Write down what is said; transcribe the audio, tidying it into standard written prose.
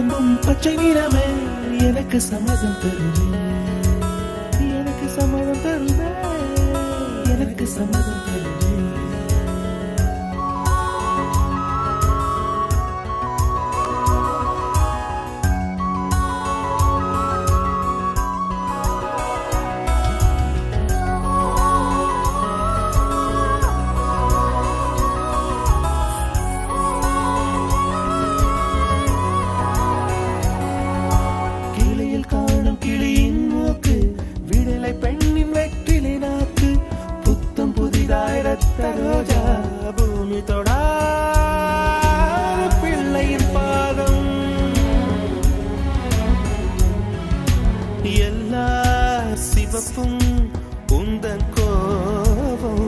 வழங்கும் பச்சை நிறமே எனக்கு சம்மதம் தருவே, எனக்கு சம்மதம் தருவே, எனக்கு சம்மதம் தருவே. காணும் கிளியின் மூக்கு, விடலை பெண்ணின் வெற்றிலை நாக்கு, புத்தம் புதிதாய் ரத்த ரோஜா பூமி தொட